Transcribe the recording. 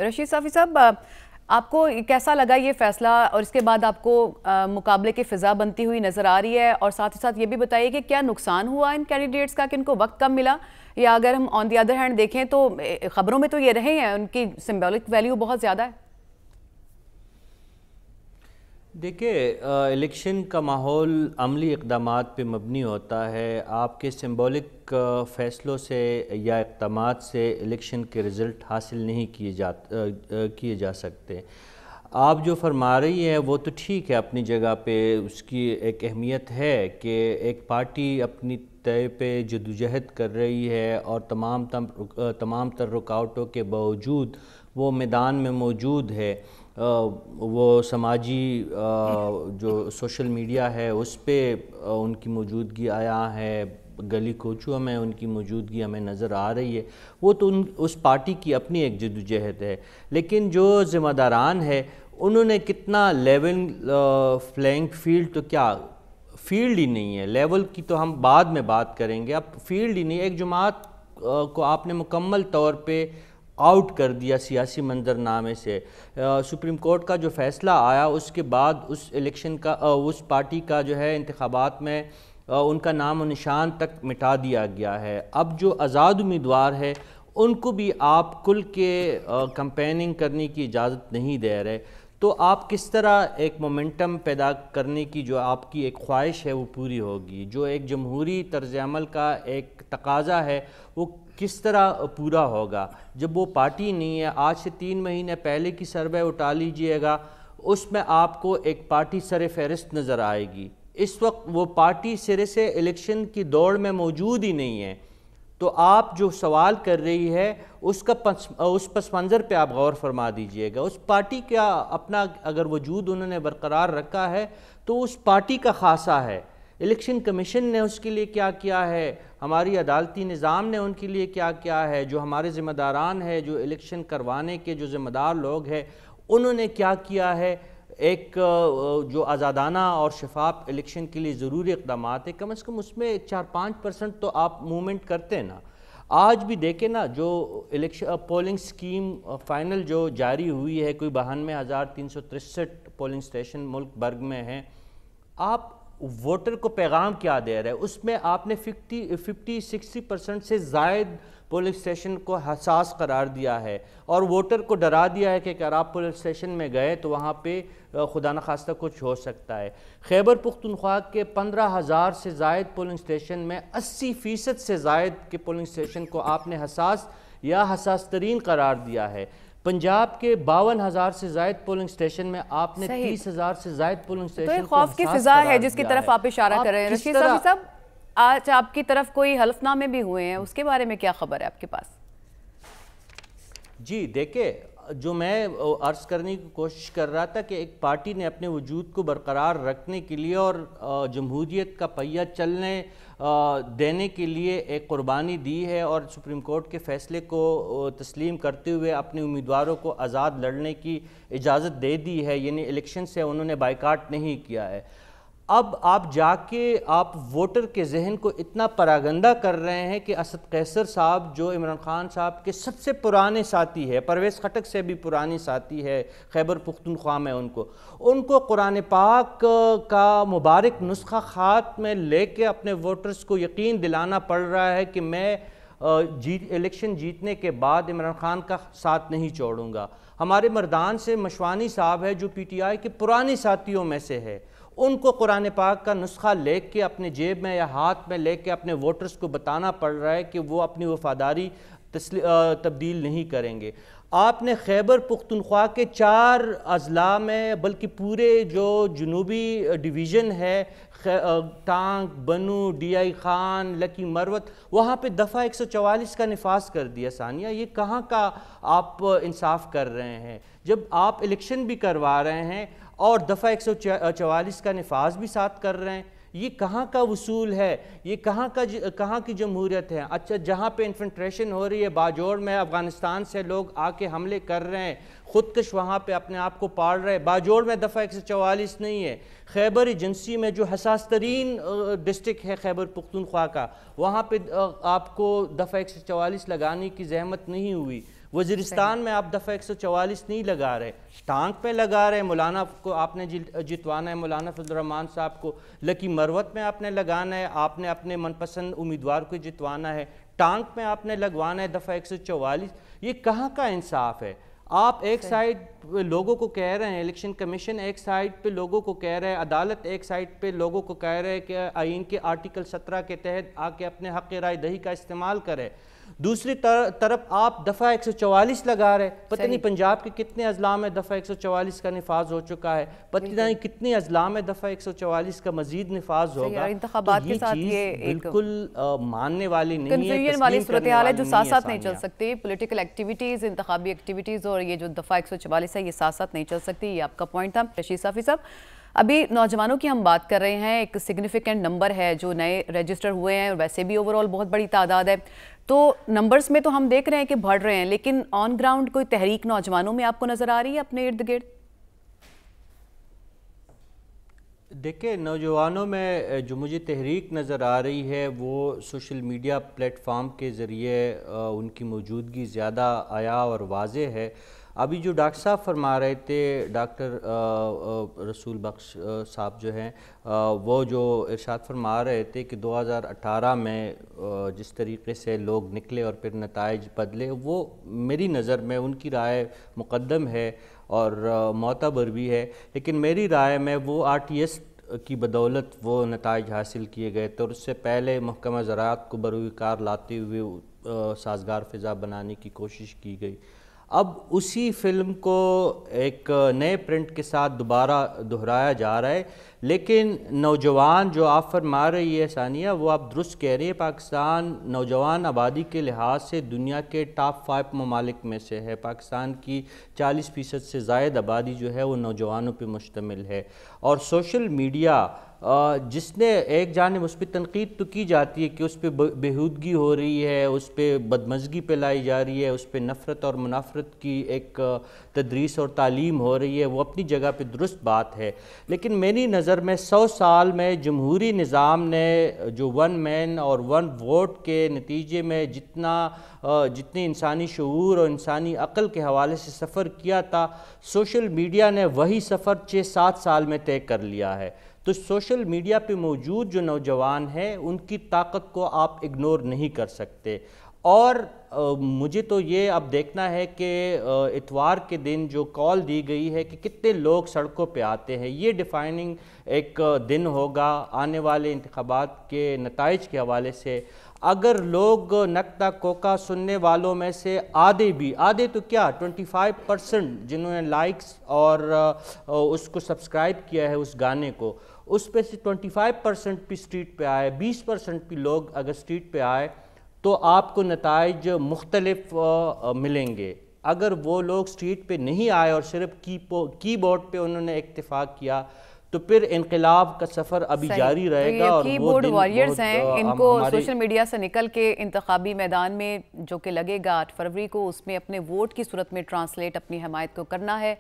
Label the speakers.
Speaker 1: رشید صافی صاحب، آپ کو کیسا لگا یہ فیصلہ اور اس کے بعد آپ کو مقابلے کی فضا بنتی ہوئی نظر آ رہی ہے؟ اور ساتھ ہی ساتھ یہ بھی بتائیے کہ کیا نقصان ہوا ان کینڈیڈیٹس کا کہ ان کو وقت کم ملا، یا اگر ہم آن دی ادر ہینڈ دیکھیں تو خبروں میں تو یہ رہے ہیں ان کی سمبولک ویلیو بہت زیادہ ہے؟
Speaker 2: دیکھیں، الیکشن کا ماحول عملی اقدامات پہ مبنی ہوتا ہے. آپ کے سمبولک فیصلوں سے یا اقدامات سے الیکشن کے رزلٹ حاصل نہیں کیے جا سکتے. آپ جو فرما رہی ہیں وہ تو ٹھیک ہے اپنی جگہ پہ، اس کی ایک اہمیت ہے کہ ایک پارٹی اپنی طے پہ جدوجہد کر رہی ہے اور تمام تر رکاوٹوں کے باوجود وہ میدان میں موجود ہے. وہ سماجی جو سوشل میڈیا ہے اس پہ ان کی موجودگی آیا ہے، گلی کوچوں میں ان کی موجودگی ہمیں نظر آ رہی ہے. وہ تو اس پارٹی کی اپنی ایک جدوجہد ہے، لیکن جو ذمہ داران ہے انہوں نے کتنا لیول پلینگ فیلڈ، تو کیا فیلڈ ہی نہیں ہے. لیول کی تو ہم بعد میں بات کریں گے، اب فیلڈ ہی نہیں. ایک جماعت کو آپ نے مکمل طور پہ آؤٹ کر دیا سیاسی منظرنامے سے. سپریم کورٹ کا جو فیصلہ آیا اس کے بعد اس پارٹی کا جو ہے انتخابات میں ان کا نام و نشان تک مٹا دیا گیا ہے. اب جو آزاد امیدوار ہے ان کو بھی آپ کھل کے کمپیننگ کرنے کی اجازت نہیں دے رہے. تو آپ کس طرح ایک مومنٹم پیدا کرنے کی جو آپ کی ایک خواہش ہے وہ پوری ہوگی؟ جو ایک جمہوری طرز عمل کا ایک تقاضا ہے وہ کس طرح پورا ہوگا جب وہ پارٹی نہیں ہے؟ آج سے 3 مہینے پہلے کی سروے اٹھا لیجئے گا، اس میں آپ کو ایک پارٹی سر فہرست نظر آئے گی. اس وقت وہ پارٹی سرے سے الیکشن کی دوڑ میں موجود ہی نہیں ہے. تو آپ جو سوال کر رہی ہے اس پس منظر پہ آپ غور فرما دیجئے گا. اس پارٹی کا اپنا اگر وجود انہوں نے برقرار رکھا ہے تو اس پارٹی کا خاصہ ہے. الیکشن کمیشن نے اس کے لیے کیا کیا ہے، ہماری عدالتی نظام نے ان کے لیے کیا کیا ہے، جو ہمارے ذمہ داران ہیں، جو الیکشن کروانے کے جو ذمہ دار لوگ ہیں انہوں نے کیا کیا ہے. ایک جو آزادانہ اور شفاف الیکشن کے لیے ضروری اقدامات ہیں، کم از کم اس میں 4-5% تو آپ موومنٹ کرتے نا. آج بھی دیکھیں نا، جو الیکشن پولنگ سکیم فائنل جو جاری ہوئی ہے، کوئی 92,363 پولنگ سٹیشن ملک بھر میں ہیں. آپ ووٹر کو پیغام کیا دے رہے ہیں؟ اس میں آپ نے 50-60% سے زائد پولنگ سٹیشن کو حساس قرار دیا ہے اور ووٹر کو ڈرا دیا ہے کہ اگر آپ پولنگ سٹیشن میں گئے تو وہاں پہ خدا نخواستہ کچھ ہو سکتا ہے. خیبر پختونخوا کے 15,000 سے زائد پولنگ سٹیشن میں 80% سے زائد کے پولنگ سٹیشن کو آپ نے حساس یا حساس ترین قرار دیا ہے. پنجاب کے 52,000 سے زائد پولنگ سٹیشن میں آپ نے 30,000 سے زائد پولنگ سٹیشن کو
Speaker 1: خوف کی فضا ہے جس کی طرف آپ اشارہ کر رہے ہیں. رشید صافی صاحب، آج آپ کی طرف کوئی حلف نامے بھی ہوئے ہیں، اس کے بارے میں کیا خبر ہے آپ کے پاس؟
Speaker 2: جی دیکھیں، جو میں عرض کرنے کی کوشش کر رہا تھا کہ ایک پارٹی نے اپنے وجود کو برقرار رکھنے کے لیے اور جمہوریت کا پہیہ چلنے دینے کے لیے ایک قربانی دی ہے اور سپریم کورٹ کے فیصلے کو تسلیم کرتے ہوئے اپنے امیدواروں کو آزاد لڑنے کی اجازت دے دی ہے. یعنی الیکشن سے انہوں نے بائیکاٹ نہیں کیا ہے. اب آپ جا کے آپ ووٹر کے ذہن کو اتنا پراگندہ کر رہے ہیں کہ اسد قیصر صاحب جو عمران خان صاحب کے سب سے پرانے ساتھی ہے، پرویز خٹک سے بھی پرانی ساتھی ہے خیبر پختونخوا میں، ان کو قرآن پاک کا مبارک نسخہ خط میں لے کے اپنے ووٹرز کو یقین دلانا پڑ رہا ہے کہ میں الیکشن جیتنے کے بعد عمران خان کا ساتھ نہیں چھوڑوں گا. ہمارے مردان سے مشوانی صاحب ہے جو پی ٹی آئی کے پرانے ساتھیوں میں سے ہے، ان کو قرآن پاک کا نسخہ لے کے اپنے جیب میں یا ہاتھ میں لے کے اپنے ووٹرز کو بتانا پڑ رہا ہے کہ وہ اپنی وفاداری تبدیل نہیں کریں گے. آپ نے خیبر پختونخوا کے 4 اضلاع میں، بلکہ پورے جو جنوبی ڈویژن ہے، ٹانک، بنو، ڈی آئی خان، لکی مروت، وہاں پہ دفعہ 144 کا نفاذ کر دیا. ثانیہ، یہ کہاں کا آپ انصاف کر رہے ہیں جب آپ الیکشن بھی کروا رہے ہیں اور دفعہ 144 کا نفاذ بھی ساتھ کر رہے ہیں؟ یہ کہاں کا وصول ہے؟ یہ کہاں کی جمہوریت ہے؟ اچھا، جہاں پہ انفنٹریشن ہو رہی ہے، باجوڑ میں افغانستان سے لوگ آ کے حملے کر رہے ہیں، خودکش وہاں پہ اپنے آپ کو پاڑ رہے ہیں. باجوڑ میں دفعہ 144 نہیں ہے. خیبر ایجنسی میں جو حساس ترین ڈسٹرکٹ ہے خیبر پختونخوا کا، وہاں پہ آپ کو دفعہ 144 لگانے کی زحمت نہیں ہوئی. وزیرستان میں آپ دفعہ 144 نہیں لگا رہے، ٹانک پہ لگا رہے ہیں، مولانا کو آپ نے جتوانا ہے، مولانا فضل الرحمان صاحب کو، لکی مروت میں آپ نے لگانا ہے، آپ نے اپنے من پسند امیدوار کو جتوانا ہے، ٹانک میں آپ نے لگوانا ہے دفعہ 144. یہ کہاں کا انصاف ہے؟ آپ ایک سائیڈ لوگوں کو کہہ رہے ہیں، الیکشن کمیشن ایک سائیڈ پہ لوگوں کو کہہ رہے ہیں، عدالت ایک سائیڈ پہ لوگوں کو کہہ رہے ہیں کہ آئین کے آرٹیکل 17 کے تحت آ کے اپنے حق رائے دہی کا استعمال کرے، دوسری طرف آپ دفعہ 144 لگا رہے. پتہ نہیں پنجاب کے کتنے اضلاع میں دفعہ 144 کا نفاذ ہو چکا ہے، پتہ نہیں کتنے اضلاع میں دفعہ 144 کا مزید نفاذ ہوگا.
Speaker 1: انتخابات کے ساتھ یہ
Speaker 2: بالکل ماننے والی نہیں ہے،
Speaker 1: کنفیوژن والی صورتحال ہے جو ساتھ ساتھ نہیں چل سکتی. پولیٹیکل ایکٹیویٹیز، انتخابی ایکٹیویٹیز اور یہ جو دفعہ 144 ہے یہ ساتھ ساتھ نہیں چل سکتی. یہ آپ کا پوائنٹ تھا رشید صافی صاحب. ابھی نوجوانوں کی ہم بات کر رہے ہیں، ایک سگنیفیکنٹ نمبر ہے جو نئے رجسٹر ہوئے ہیں، ویسے بھی اوورآل بہت بڑی تعداد ہے. تو نمبرز میں تو ہم دیکھ رہے ہیں کہ بڑھ رہے ہیں، لیکن آن گراؤنڈ کوئی تحریک نوجوانوں میں آپ کو نظر آ رہی ہے اپنے ارد گرد؟
Speaker 2: دیکھیں، نوجوانوں میں جو مجھے تحریک نظر آ رہی ہے وہ سوشل میڈیا پلیٹ فارم کے ذریعے ان کی موجودگی زیادہ عیا اور واضح ہے. ابھی جو ڈاکٹر صاحب فرما رہے تھے، ڈاکٹر رسول بخش صاحب جو ہیں، وہ جو ارشاد فرما رہے تھے کہ 2018 میں جس طریقے سے لوگ نکلے اور پھر نتائج بدلے، وہ میری نظر میں ان کی رائے مقدم ہے اور معتبر بھی ہے، لیکن میری رائے میں وہ RTS کی بدولت وہ نتائج حاصل کیے گئے تھے، اور اس سے پہلے محکمہ زراعت کو بروئے کار لاتے ہوئے سازگار فضا بنانے کی کوشش کی گئی. اب اسی فلم کو ایک نئے پرنٹ کے ساتھ دوبارہ دہرایا جا رہا ہے، لیکن نوجوان جو آپ فرما رہی ہے ثانیہ، وہ آپ درست کہہ رہی ہے. پاکستان نوجوان آبادی کے لحاظ سے دنیا کے ٹاپ 5 ممالک میں سے ہے. پاکستان کی 40% سے زائد آبادی جو ہے وہ نوجوانوں پہ مشتمل ہے، اور سوشل میڈیا جس نے ایک جانب اس پہ تنقید تو کی جاتی ہے کہ اس پہ بےہودگی ہو رہی ہے، اس پہ بدمزگی پھیلائی جا رہی ہے، اس پہ نفرت اور منافرت کی ایک تدریس اور تعلیم ہو رہی ہے، وہ اپنی جگہ پہ درست بات ہے. لیکن میری نظر میں 100 سال میں جمہوری نظام نے جو 1 مین اور 1 ووٹ کے نتیجے میں جتنی انسانی شعور اور انسانی عقل کے حوالے سے سفر کیا تھا، سوشل میڈیا نے وہی سفر 6-7 سال میں طے کر لیا ہے. تو سوشل میڈیا پہ موجود جو نوجوان ہیں ان کی طاقت کو آپ اگنور نہیں کر سکتے. اور مجھے تو یہ اب دیکھنا ہے کہ اتوار کے دن جو کال دی گئی ہے کہ کتنے لوگ سڑکوں پہ آتے ہیں، یہ ڈیفائننگ ایک دن ہوگا آنے والے انتخابات کے نتائج کے حوالے سے. اگر لوگ نقطہ کوکا سننے والوں میں سے آدھے تو کیا 25% جنہوں نے لائکس اور اس کو سبسکرائب کیا ہے اس گانے کو، اس پہ سے 25% بھی سٹریٹ پہ آئے، 20% بھی لوگ اگر سٹریٹ پہ آئے تو آپ کو نتائج مختلف ملیں گے. اگر وہ لوگ سٹریٹ پہ نہیں آئے اور صرف کی بورڈ پہ انہوں نے اکتفا کیا تو پھر انقلاب کا سفر ابھی جاری رہے گا. اور
Speaker 1: کی بورڈ وارئرز ہیں، ان کو سوشل میڈیا سے نکل کے انتخابی میدان میں جو کہ لگے گا 8 فروری کو، اس میں اپنے ووٹ کی صورت میں ٹرانسلیٹ اپنی حمایت کو کرنا ہے.